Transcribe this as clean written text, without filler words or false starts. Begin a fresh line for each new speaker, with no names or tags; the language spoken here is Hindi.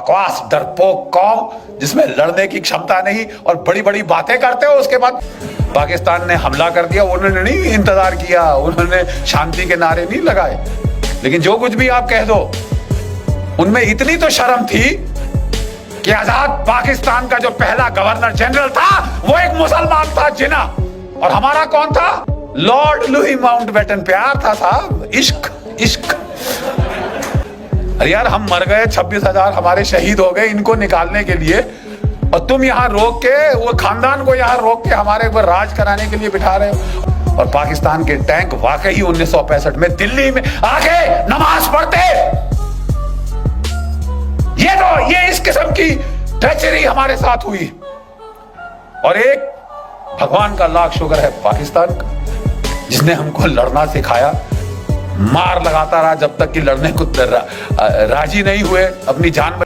बकवास डरपोक कौम जिसमें लड़ने की क्षमता नहीं और बड़ी बड़ी बातें करते हो। उसके बाद पाकिस्तान ने हमला कर दिया, उन्होंने नहीं इंतजार किया, उन्होंने शांति के नारे नहीं लगाए। लेकिन जो कुछ भी आप कह दो, उनमें इतनी तो शर्म थी कि आजाद पाकिस्तान का जो पहला गवर्नर जनरल था वो एक मुसलमान था, जिना। और हमारा कौन था? Lord Louis Mountbatten. प्यार था साहब, इश्क इश्क। अरे यार, हम मर गए, 26,000 हमारे शहीद हो गए इनको निकालने के लिए, और तुम यहाँ रोक के वो खानदान को यहाँ रोक के हमारे ऊपर राज कराने के लिए बिठा रहे हो। और पाकिस्तान के टैंक वाकई 1965 में दिल्ली में आके नमाज पढ़ते। ये इस किस्म की ट्रेचरी हमारे साथ हुई। और एक भगवान का लाख शुक्र है पाकिस्तान का, जिसने हमको लड़ना सिखाया। मार लगाता रहा जब तक कि लड़ने को राजी नहीं हुए, अपनी जान